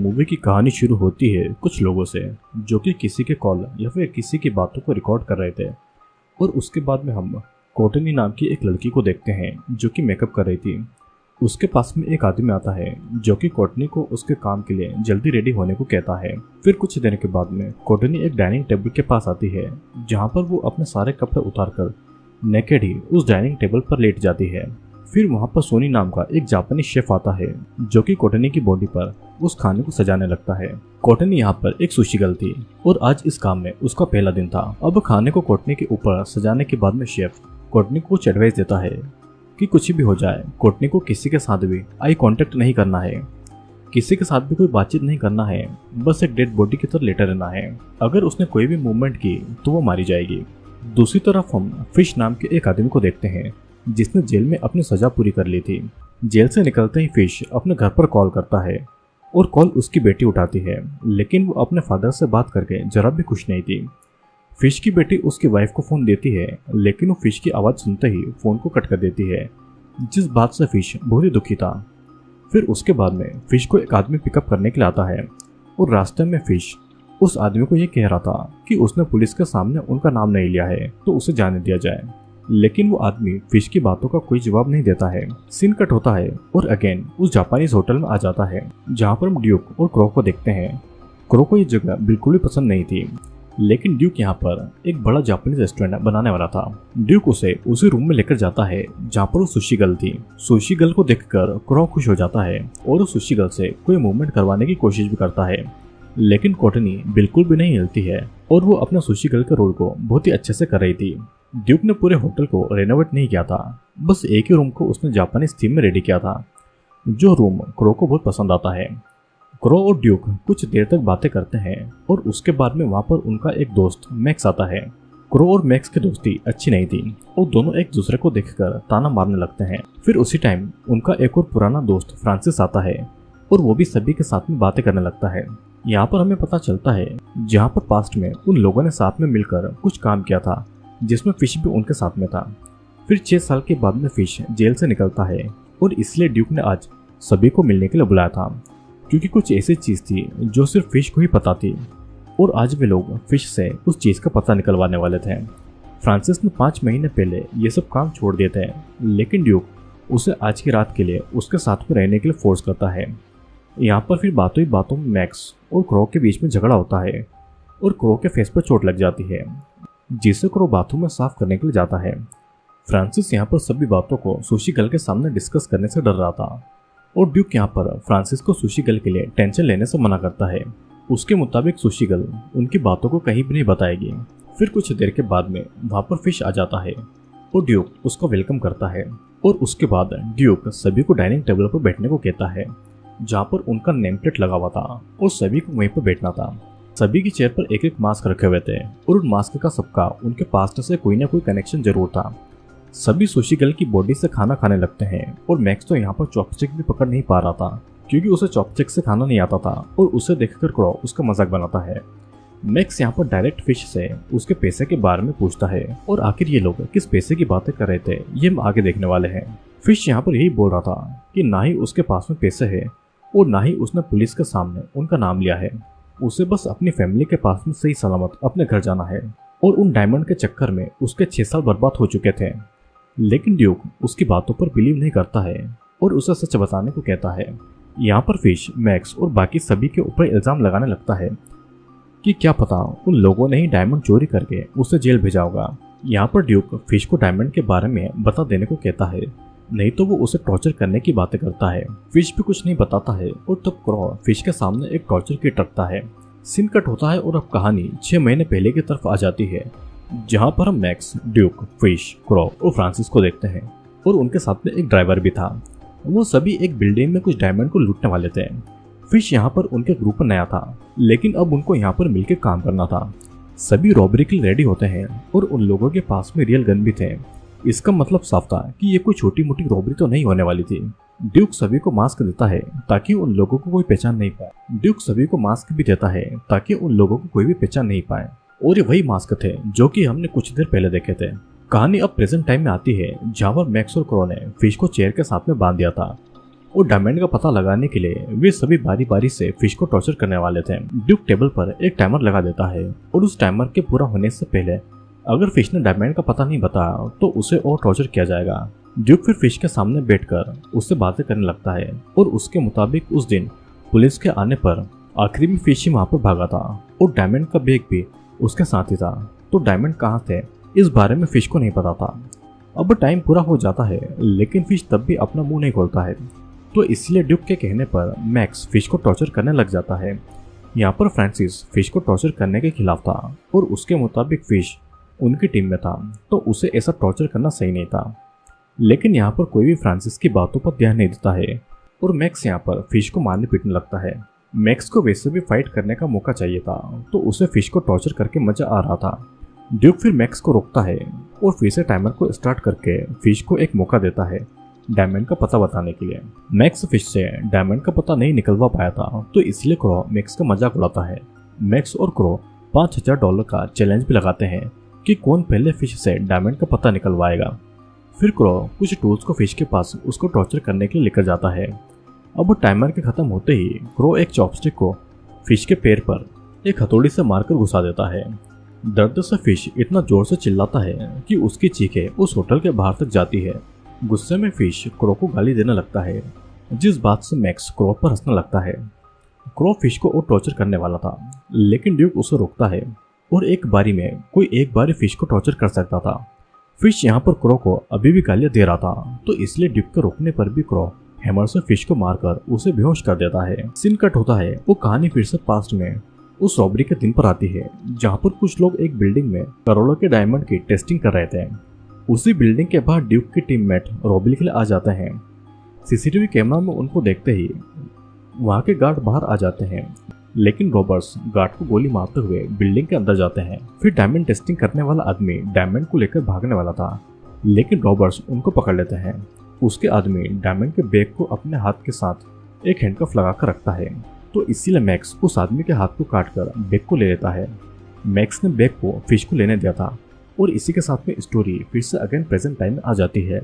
Movie की कहानी शुरू होती है कुछ लोगों से जो कि किसी के कॉल या फिर किसी की बातों को रिकॉर्ड कर रहे थे। और उसके बाद में हम कोर्टनी नाम की एक लड़की को देखते हैं जो कि मेकअप कर रही थी। उसके पास में एक आदमी आता है जो कि कोर्टनी को उसके काम के लिए जल्दी रेडी होने को कहता है। फिर कुछ देर के बाद में कोर्टनी एक डाइनिंग टेबल के पास आती है जहाँ पर वो अपने सारे कपड़े उतारकर नेकेड ही उस डाइनिंग टेबल पर लेट जाती है। फिर वहाँ पर सोनी नाम का एक जापानी शेफ आता है जो कि कोर्टनी की बॉडी पर उस खाने को सजाने लगता है। कोर्टनी यहाँ पर एक सुशी गर्ल थी और आज इस काम में उसका पहला दिन था। अब खाने को कोर्टनी के ऊपर सजाने के बाद में शेफ कोर्टनी को कुछ एडवाइस देता है कि कुछ भी हो जाए कोर्टनी को किसी के साथ भी आई कांटेक्ट नहीं करना है, किसी के साथ भी कोई बातचीत नहीं करना है, बस एक डेड बॉडी की तरह लेटा रहना है। अगर उसने कोई भी मूवमेंट की तो वो मारी जाएगी। दूसरी तरफ हम फिश नाम के एक आदमी को देखते हैं जिसने जेल में अपनी सजा पूरी कर ली थी। जेल से निकलते ही फिश अपने घर पर कॉल करता है और कॉल उसकी बेटी उठाती है, लेकिन वो अपने फादर से बात करके जरा भी खुश नहीं थी। फिश की बेटी उसकी वाइफ को फोन देती है लेकिन वो फिश की आवाज़ सुनते ही फोन को कट कर देती है, जिस बात से फिश बहुत ही दुखी था। फिर उसके बाद में फिश को एक आदमी पिकअप करने के लिए आता है और रास्ते में फिश उस आदमी को ये कह रहा था कि उसने पुलिस के सामने उनका नाम नहीं लिया है तो उसे जाने दिया जाए, लेकिन वो आदमी फिश की बातों का कोई जवाब नहीं देता है। सीन कट होता है और अगेन उस जापानीज होटल में आ जाता है जहाँ पर हम ड्यूक और क्रो को देखते हैं। क्रो को ये जगह बिल्कुल भी पसंद नहीं थी, लेकिन ड्यूक यहाँ पर एक बड़ा जापानीज रेस्टोरेंट बनाने वाला था। ड्यूक उसे उसी रूम में लेकर जाता है जहाँ पर वो सुशी गर्ल थी। सुशी गर्ल को देखकर क्रो खुश हो जाता है और उस सुशी गर्ल से कोई मूवमेंट करवाने की कोशिश भी करता है, लेकिन कोर्टनी बिल्कुल भी नहीं हिलती है और वो अपना सुशी गर्ल के रोल को बहुत ही अच्छे से कर रही थी। ड्यूक ने पूरे होटल को रेनोवेट नहीं किया था, बस एक ही रूम को उसने जापानीज थीम में रेडी किया था, जो रूम क्रो को बहुत पसंद आता है। क्रो और ड्यूक कुछ देर तक बातें करते हैं और उसके बाद में वहाँ पर उनका एक दोस्त मैक्स आता है। क्रो और मैक्स की दोस्ती अच्छी नहीं थी और दोनों एक दूसरे को देखकर ताना मारने लगते हैं। फिर उसी टाइम उनका एक और पुराना दोस्त फ्रांसिस आता है और वो भी सभी के साथ में बातें करने लगता है। यहाँ पर हमें पता चलता है जहाँ पर पास्ट में उन लोगों ने साथ में मिलकर कुछ काम किया था जिसमें फिश भी उनके साथ में था। फिर 6 साल के बाद में फिश जेल से निकलता है और इसलिए ड्यूक ने आज सभी को मिलने के लिए बुलाया था, क्योंकि कुछ ऐसी चीज़ थी जो सिर्फ फिश को ही पता थी और आज वे लोग फिश से उस चीज़ का पता निकलवाने वाले थे। फ्रांसिस ने 5 महीने पहले ये सब काम छोड़ दिए थे, लेकिन ड्यूक उसे आज की रात के लिए उसके साथ में रहने के लिए फोर्स करता है। यहाँ पर फिर बातों ही बातों में मैक्स और क्रो के बीच में झगड़ा होता है और क्रो के फेस पर चोट लग जाती है, जिसे क्रो बाथरूम में साफ करने के लिए जाता है। फ्रांसिस यहाँ पर सभी बातों को सुशी गर्ल के सामने डिस्कस करने से डर रहा था और ड्यूक यहाँ पर फ्रांसिस को सुशी गर्ल के लिए टेंशन लेने से मना करता है। उसके मुताबिक सुशी गर्ल उनकी बातों को कहीं भी नहीं बताएगी। फिर कुछ देर के बाद में वहाँ पर फिश आ जाता है और ड्यूक उसका वेलकम करता है और उसके बाद ड्यूक सभी को डाइनिंग टेबल पर बैठने को कहता है जहाँ पर उनका नेम प्लेट लगा हुआ था और सभी को वहीं पर बैठना था। सभी की चेयर पर एक एक मास्क रखे हुए थे और उन मास्क का सबका उनके पास्ट से कोई ना कोई कनेक्शन जरूर था। सभी सुशी गर्ल की बॉडी से खाना खाने लगते हैं और मैक्स तो यहाँ पर चॉपस्टिक भी पकड़ नहीं पा रहा था क्योंकि उसे चॉपस्टिक से खाना नहीं आता था और उसे देखकर क्रो उसका मजाक बनाता है। मैक्स यहाँ पर डायरेक्ट फिश से उसके पैसे के बारे में पूछता है और आखिर ये लोग किस पैसे की बातें कर रहे थे ये हम आगे देखने वाले हैं। फिश यहाँ पर यही बोल रहा था कि ना ही उसके पास में पैसे है और ना ही उसने पुलिस के सामने उनका नाम लिया है, उसे बस अपनी फैमिली के पास में सही सलामत अपने घर जाना है और उन डायमंड के चक्कर में उसके 6 साल बर्बाद हो चुके थे। लेकिन ड्यूक उसकी बातों पर बिलीव नहीं करता है और उसे सच बताने को कहता है। यहाँ पर फिश मैक्स और बाकी सभी के ऊपर इल्जाम लगाने लगता है कि क्या पता उन लोगों ने ही डायमंड चोरी करके उसे जेल भेजा होगा। यहाँ पर ड्यूक फिश को डायमंड के बारे में बता देने को कहता है, नहीं तो वो उसे टॉर्चर करने की बातें करता है। फिश भी कुछ नहीं बताता है और तब क्रो फिश के सामने एक टॉर्चर किट रखता है। सीन कट होता है और अब कहानी 6 महीने पहले की तरफ आ जाती है जहाँ पर हम मैक्स, ड्यूक, फिश, क्रो और फ्रांसिस को देखते हैं और उनके साथ में एक ड्राइवर भी था। वो सभी एक बिल्डिंग में कुछ डायमंड को लूटने वाले थे। फिश यहाँ पर उनके ग्रुप में नया था, लेकिन अब उनको यहाँ पर मिलकर काम करना था। सभी रॉबरी के लिए रेडी होते हैं और उन लोगों के पास में रियल गन भी थे। इसका मतलब साफ था कि ये कोई छोटी मोटी रॉबरी तो नहीं होने वाली थी। ड्यूक सभी को मास्क देता है ताकि उन लोगों को कोई पहचान नहीं पाए। ड्यूक सभी को मास्क भी देता है ताकि उन लोगों को कोई भी पहचान नहीं पाए और ये वही मास्क थे जो कि हमने कुछ देर पहले देखे थे। कहानी अब प्रेजेंट टाइम में आती है जहाँ पर मैक्स और क्रो ने फिश को चेयर के साथ में बांध दिया था और डायमंड का पता लगाने के लिए वे सभी बारी बारी से फिश को टॉर्चर करने वाले थे। ड्यूक टेबल पर एक टाइमर लगा देता है और उस टाइमर के पूरा होने से पहले अगर फिश ने डायमंड का पता नहीं बताया तो उसे और टॉर्चर किया जाएगा। ड्यूक फिर फिश के सामने बैठकर उससे बातें करने लगता है और उसके मुताबिक उस दिन पुलिस के आने पर आखिरी में फिश ही वहां पर भागा था और डायमंड का बैग भी उसके साथ ही था। तो डायमंड कहाँ थे इस बारे में फिश को नहीं पता था। अब टाइम पूरा हो जाता है लेकिन फिश तब भी अपना मुंह नहीं खोलता है। तो इसलिए ड्यूक के कहने पर मैक्स फिश को टॉर्चर करने लग जाता है। यहाँ पर फ्रांसिस फिश को टॉर्चर करने के खिलाफ था और उसके मुताबिक फिश उनकी टीम में था तो उसे ऐसा टॉर्चर करना सही नहीं था। लेकिन यहाँ पर कोई भी फ्रांसिस की बातों पर ध्यान नहीं देता है और मैक्स यहाँ पर फिश को मारने पीटने लगता है। मैक्स को वैसे भी फाइट करने का मौका चाहिए था तो उसे फिश को टॉर्चर करके मजा आ रहा था। ड्यूक फिर मैक्स को रोकता है और फिर से टाइमर को स्टार्ट करके फिश को एक मौका देता है डायमंड का पता बताने के लिए। मैक्स फिश से डायमंड का पता नहीं निकलवा पाया था तो इसलिए क्रो मैक्स का मजाक उड़ाता है। मैक्स और क्रो $5000 का चैलेंज भी लगाते हैं कि कौन पहले फिश से डायमंड का पता निकलवाएगा। फिर क्रो कुछ टूल्स को फिश के पास उसको टॉर्चर करने के लिए लेकर जाता है। अब टाइमर के खत्म होते ही क्रो एक चॉपस्टिक को फिश के पैर पर एक हथौड़ी से मारकर घुसा देता है। दर्द से फिश इतना जोर से चिल्लाता है कि उसकी चीखें उस होटल के बाहर तक जाती है। गुस्से में फिश क्रो को गाली देने लगता है जिस बात से मैक्स क्रो पर हंसने लगता है। क्रो फिश को और टॉर्चर करने वाला था लेकिन ड्यूक उसे रोकता है और एक बारी में कोई एक बार फिश को टॉर्चर कर सकता था। फिश यहाँ पर क्रो को अभी भी गालियां दे रहा था तो इसलिए ड्यूक के रोकने पर भी क्रो हैमर से फिश को मारकर उसे बेहोश कर देता है। सीन कट होता है। वो कहानी फिर से पास्ट में उस रॉबरी के दिन पर आती है जहाँ पर कुछ लोग एक बिल्डिंग में करोड़ों के डायमंड की टेस्टिंग कर रहे थे। उसी बिल्डिंग के बाहर ड्यूक के टीममेट रॉबरी के लिए आ जाते हैं। सीसीटीवी कैमरा में उनको देखते ही वहाँ के गार्ड बाहर आ जाते हैं लेकिन रॉबर्स गार्ड को गोली मारते हुए बिल्डिंग के अंदर जाते हैं। फिर डायमंड टेस्टिंग करने वाला आदमी डायमंड को लेकर भागने वाला था लेकिन रॉबर्स उनको पकड़ लेते हैं। उसके आदमी डायमंड के बैग को अपने हाथ के साथ एक हैंडकफ लगाकर रखता है तो इसीलिए मैक्स उस आदमी के हाथ को काटकर बैग को ले लेता है। मैक्स ने बैग को फिश को लेने दिया था और इसी के साथ में स्टोरी फिर से अगेन प्रेजेंट टाइम में आ जाती है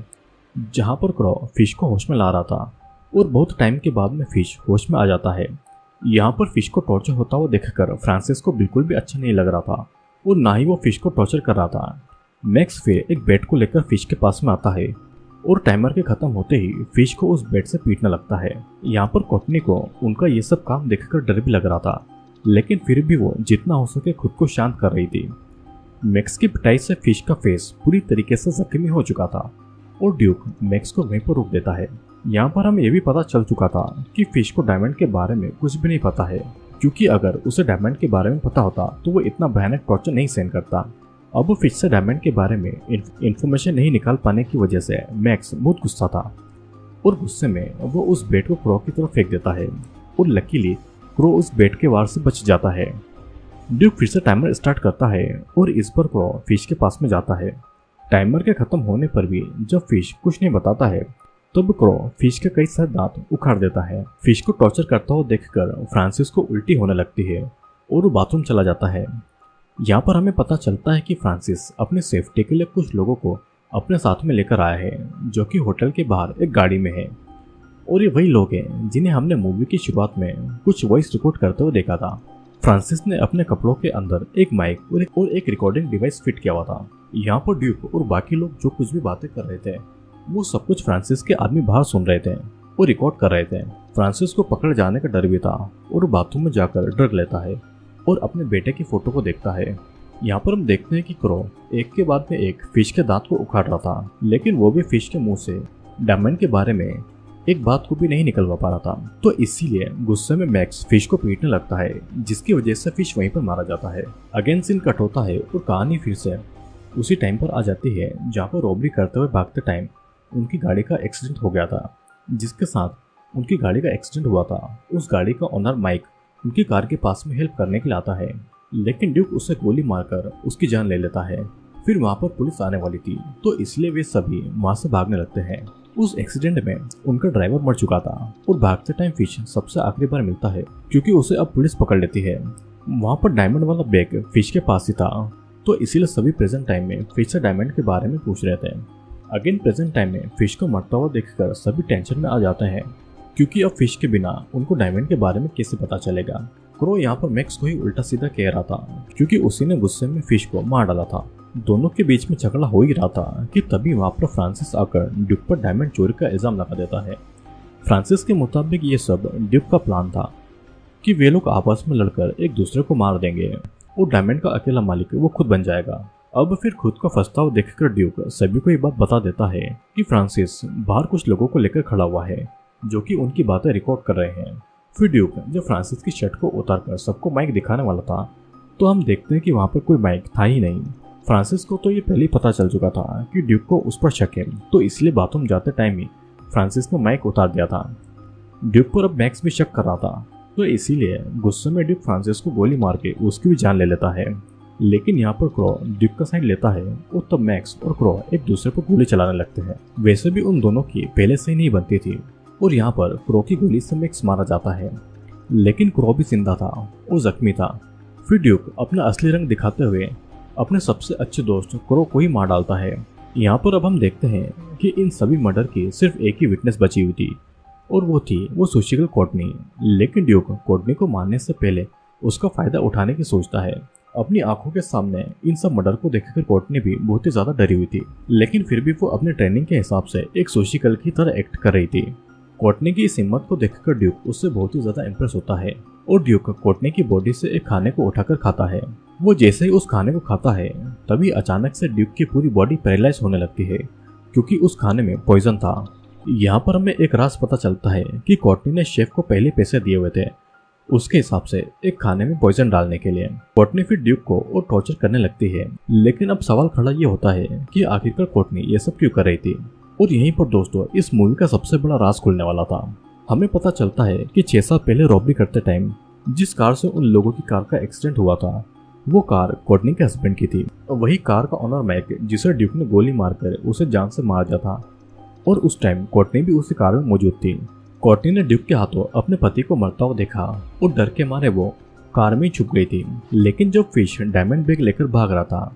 जहाँ पर क्रो फिश को होश में ला रहा था और बहुत टाइम के बाद में फिश होश में आ जाता है। यहाँ पर फिश को टॉर्चर होता हुआ देखकर फ्रांसिस को बिल्कुल भी अच्छा नहीं लग रहा था और ना ही वो फिश को टॉर्चर कर रहा था। मैक्स फिर एक बैट को लेकर फिश के पास में आता है और टाइमर के खत्म होते ही फिश को उस बैट से पीटने लगता है। यहाँ पर कोटनी को उनका ये सब काम देखकर डर भी लग रहा था लेकिन फिर भी वो जितना हो सके खुद को शांत कर रही थी। मैक्स की पिटाई से फिश का फेस पूरी तरीके से जख्मी हो चुका था और ड्यूक मैक्स को वहीं पर रोक देता है। यहाँ पर हमें यह भी पता चल चुका था कि फिश को डायमंड के बारे में कुछ भी नहीं पता है क्योंकि अगर उसे डायमंड के बारे में पता होता तो वो इतना भयानक टॉर्चर नहीं सहन करता। अब फिश से डायमंड के बारे में इंफॉर्मेशन नहीं निकाल पाने की वजह से मैक्स बहुत गुस्सा था और गुस्से में वो उस बेट को क्रो की तरफ फेंक देता है और लकीली क्रो उस बेट के वार से बच जाता है। ड्यूक फिर से टाइमर स्टार्ट करता है और इस पर क्रो फिश के पास में जाता है। टाइमर के खत्म होने पर भी जब फिश कुछ नहीं बताता है तब क्रो फिश के कई सारे दांत उखाड़ देता है। फिश को टॉर्चर करता हुआ देखकर फ्रांसिस को उल्टी होने लगती है और वो बाथरूम चला जाता है। यहाँ पर हमें पता चलता है कि फ्रांसिस अपनी सेफ्टी के लिए कुछ लोगों को अपने साथ में लेकर आया है जो कि होटल के बाहर एक गाड़ी में है और ये वही लोग हैं जिन्हें हमने मूवी की शुरुआत में कुछ वॉइस रिकॉर्ड करते हुए देखा था। फ्रांसिस ने अपने कपड़ों के अंदर एक माइक और एक रिकॉर्डिंग डिवाइस फिट किया हुआ था। यहाँ पर ड्यूक और बाकी लोग जो कुछ भी बातें कर रहे थे वो सब कुछ फ्रांसिस के आदमी बाहर सुन रहे थे और रिकॉर्ड कर रहे थे। फ्रांसिस को पकड़ जाने का डर भी था और बाथरूम में जाकर ड्रग लेता है और अपने बेटे की फोटो को देखता है। यहाँ पर हम देखते हैं कि क्रो एक के बाद में एक फिश के दांत को उखाड़ रहा था लेकिन वो भी फिश के मुंह से डायमंड के बारे में एक बात को भी नहीं निकलवा पा रहा था। तो इसीलिए गुस्से में मैक्स फिश को पीटने लगता है जिसकी वजह से फिश वहीं पर मारा जाता है। अगेन सीन कट होता है और कहानी फिर से उसी टाइम पर आ जाती है जहाँ पर रॉबरी करते हुए भागते टाइम उनकी गाड़ी का एक्सीडेंट हो गया था। जिसके साथ उनकी गाड़ी का एक्सीडेंट हुआ था उस गाड़ी का ओनर माइक उनकी कार के पास में हेल्प करने के लिए आता है लेकिन ड्यूक उसे गोली मारकर उसकी जान ले लेता है। फिर वहाँ पर पुलिस आने वाली थी तो इसलिए वे सभी वहाँ से भागने लगते हैं। उस एक्सीडेंट में उनका ड्राइवर मर चुका था और भागते टाइम फिश सबसे आखिरी बार मिलता है क्योंकि उसे अब पुलिस पकड़ लेती है। वहाँ पर डायमंड वाला बैग फिश के पास ही था तो इसीलिए सभी प्रेजेंट टाइम में फिश से डायमंड के बारे में पूछ रहे थे। अगेन प्रेजेंट टाइम में फिश को मरता हुआ देखकर सभी टेंशन में आ जाते हैं क्योंकि अब फिश के बिना उनको डायमंड के बारे में कैसे पता चलेगा। क्रो यहाँ पर मैक्स को ही उल्टा सीधा कह रहा था क्योंकि उसी ने गुस्से में फिश को मार डाला था। दोनों के बीच में झगड़ा हो ही रहा था कि तभी वहाँ पर फ्रांसिस आकर ड्यूक पर डायमंड चोरी का इल्जाम लगा देता है। फ्रांसिस के मुताबिक ये सब ड्यूक का प्लान था कि वे लोग आपस में लड़कर एक दूसरे को मार देंगे और डायमंड का अकेला मालिक वो खुद बन जाएगा। अब फिर खुद का फंसताव देखकर ड्यूक सभी को ये बात बता देता है कि फ्रांसिस बाहर कुछ लोगों को लेकर खड़ा हुआ है जो कि उनकी बातें रिकॉर्ड कर रहे हैं। फिर ड्यूक जब फ्रांसिस की शर्ट को उतारकर सबको माइक दिखाने वाला था तो हम देखते हैं कि वहाँ पर कोई माइक था ही नहीं। फ्रांसिस को तो ये पहले ही पता चल चुका था कि ड्यूक को उस पर शक है, तो इसलिए बाथरूम जाते टाइम ही फ्रांसिस ने माइक उतार दिया था। ड्यूक पर अब मैक्स भी शक कर रहा था, तो इसीलिए गुस्से में ड्यूक फ्रांसिस को गोली मार के उसकी भी जान ले लेता है। लेकिन यहाँ पर क्रो ड्यूक का साइड लेता है और तब मैक्स और क्रो एक दूसरे पर गोली चलाने लगते हैं। वैसे भी उन दोनों की पहले से ही नहीं बनती थी और यहाँ पर क्रो की गोली से मैक्स मारा जाता है, लेकिन क्रो भी जिंदा था और जख्मी था। फिर ड्यूक अपना असली रंग दिखाते हुए अपने सबसे अच्छे दोस्त क्रो को ही मार डालता है। यहाँ पर अब हम देखते हैं कि इन सभी मर्डर की सिर्फ एक ही विटनेस बची हुई थी और वो थी वो सुशील कोर्टनी। लेकिन ड्यूक कोर्टनी को मारने से पहले उसका फायदा उठाने की सोचता है। अपनी आंखों के सामने इन सब मर्डर को देखकर कोर्टनी भी बहुत ही ज्यादा डरी हुई थी, लेकिन फिर भी वो अपने ट्रेनिंग के हिसाब से एक सोशिकल की तरह एक्ट कर रही थी। कोर्टनी की इस हिम्मत को देखकर ड्यूक उससे बहुत ही ज्यादा इंप्रेस होता है और ड्यूक कोर्टनी की बॉडी से एक खाने को उठाकर खाता है। वो जैसे ही उस खाने को खाता है तभी अचानक से ड्यूक की पूरी बॉडी पैरालाइज होने लगती है क्योंकि उस खाने में पॉइजन था। यहाँ पर हमें एक राज पता चलता है कि कोर्टनी ने शेफ को पहले पैसे दिए हुए थे उसके हिसाब से एक खाने में पॉइजन डालने के लिए। कोर्टनी फिर ड्यूक को और टॉर्चर करने लगती है, लेकिन अब सवाल खड़ा ये होता है कि आखिरकार कोर्टनी ये सब क्यों कर रही थी। और यहीं पर दोस्तों इस मूवी का सबसे बड़ा राज खुलने वाला था। हमें पता चलता है कि 6 साल पहले रॉबरी करते टाइम जिस कार से उन लोगों की कार का एक्सीडेंट हुआ था वो कार कोर्टनी के हस्बैंड की थी। वही कार का ओनर मैक जिसे ड्यूक ने गोली मारकर उसे जान से मार दिया था और उस टाइम कोर्टनी भी उसी कार में मौजूद थी। कोर्टनी ने ड्यूक के हाथों अपने पति को मरता हुआ देखा और डर के मारे वो कार में ही छुप गई थी। लेकिन जब फिश डायमंड बैग लेकर भाग रहा था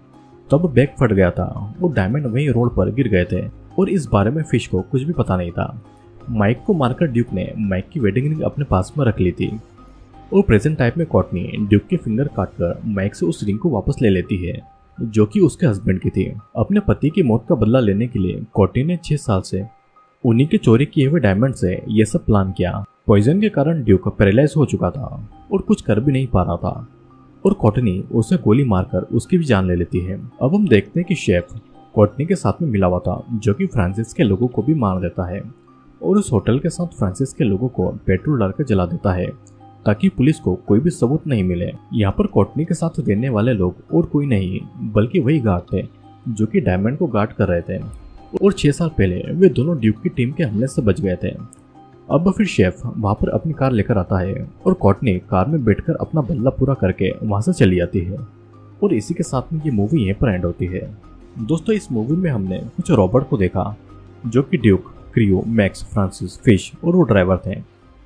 तब बैग फट गया था और डायमंड वहीं रोड पर गिर गए थे और इस बारे में फिश को कुछ भी पता नहीं था। माइक को मारकर ड्यूक ने माइक की वेडिंग रिंग अपने पास में रख ली थी और प्रेजेंट टाइम में कोर्टनी ड्यूक के फिंगर काटकर माइक से उस रिंग को वापस ले लेती है जो कि उसके हस्बैंड की थी। अपने पति की मौत का बदला लेने के लिए कोर्टनी ने 6 साल से उन्हीं के चोरी किए हुए डायमंड से ये सब प्लान किया। पॉइजन के कारण ड्यूक पैरालाइज हो चुका था और कुछ कर भी नहीं पा रहा था और कोर्टनी उसे गोली मारकर उसकी भी जान ले लेती है। अब हम देखते हैं कि शेफ कोर्टनी के साथ में मिला हुआ था जो कि फ्रांसिस के लोगों को भी मार देता है और उस होटल के साथ फ्रांसिस के लोगों को पेट्रोल डालकर जला देता है ताकि पुलिस को कोई भी सबूत नहीं मिले। यहाँ पर कोर्टनी के साथ रहने वाले लोग और कोई नहीं बल्कि वही गार्ड थे जो कि डायमंड को गार्ड कर रहे थे और 6 साल पहले वे दोनों ड्यूक की टीम के हमले से बच गए थे। अब फिर शेफ वहाँ पर अपनी कार लेकर आता है और कोर्टनी कार में बैठकर अपना बदला पूरा करके वहाँ से चली जाती है और इसी के साथ में ये मूवी यहीं पर एंड होती है। दोस्तों इस मूवी में हमने कुछ रॉबर्ट को देखा जो कि ड्यूक, क्रियो, मैक्स, फ्रांसिस, फिश और वो ड्राइवर थे।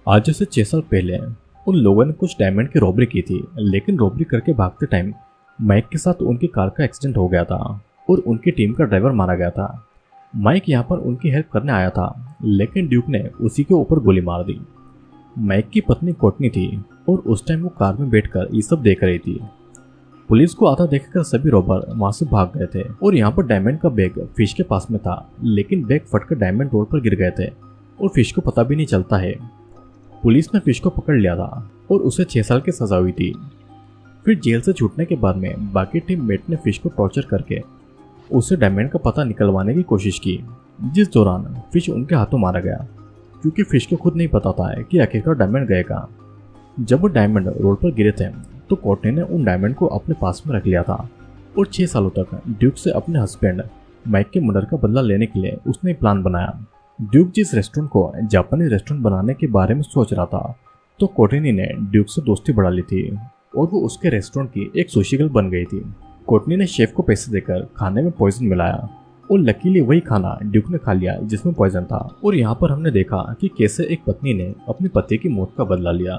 आज से 6 साल पहले उन लोगों ने कुछ डायमंड की रॉबरी की थी, लेकिन रॉबरी करके भागते टाइम माइक के साथ उनकी कार का एक्सीडेंट हो गया था और उनकी टीम का ड्राइवर मारा गया था। माइक यहाँ पर उनकी हेल्प करने आया था, लेकिन ड्यूक ने उसी के ऊपर गोली मार दी। माइक की पत्नी कोर्टनी थी और उस टाइम वो कार में बैठकर ये सब देख रही थी। पुलिस को आता देखकर सभी रॉबर वहां से भाग गए थे और यहाँ पर डायमंड का बैग फिश के पास में था, लेकिन बैग फटकर डायमंड रोड पर गिर गए थे और फिश को पता भी नहीं चलता है। पुलिस ने फिश को पकड़ लिया था और उसे 6 साल की सजा हुई थी। फिर जेल से छूटने के बाद में बाकी टीम मेट ने फिश को टॉर्चर करके उसे डायमंड का पता निकलवाने की कोशिश की, जिस दौरान फिश उनके हाथों मारा गया क्योंकि फिश को खुद नहीं पता था कि आखिरकार डायमंड गए कहाँ। जब वो डायमंड रोड पर गिरे थे तो कोर्टनी ने उन डायमंड को अपने पास में रख लिया था और 6 सालों तक ड्यूक से अपने हस्बैंड माइक के मर्डर का बदला लेने के लिए उसने प्लान बनाया। ड्यूक जिस रेस्टोरेंट को जापानी रेस्टोरेंट बनाने के बारे में सोच रहा था तो कोर्टनी ने ड्यूक से दोस्ती बढ़ा ली थी और वो उसके रेस्टोरेंट की एक सोशिकल बन गई थी। कोर्टनी ने शेफ को पैसे देकर खाने में पॉइजन मिलाया और लकीली वही खाना ड्यूक ने खा लिया जिसमें पॉइजन था। और यहाँ पर हमने देखा कि कैसे एक पत्नी ने अपने पति की मौत का बदला लिया।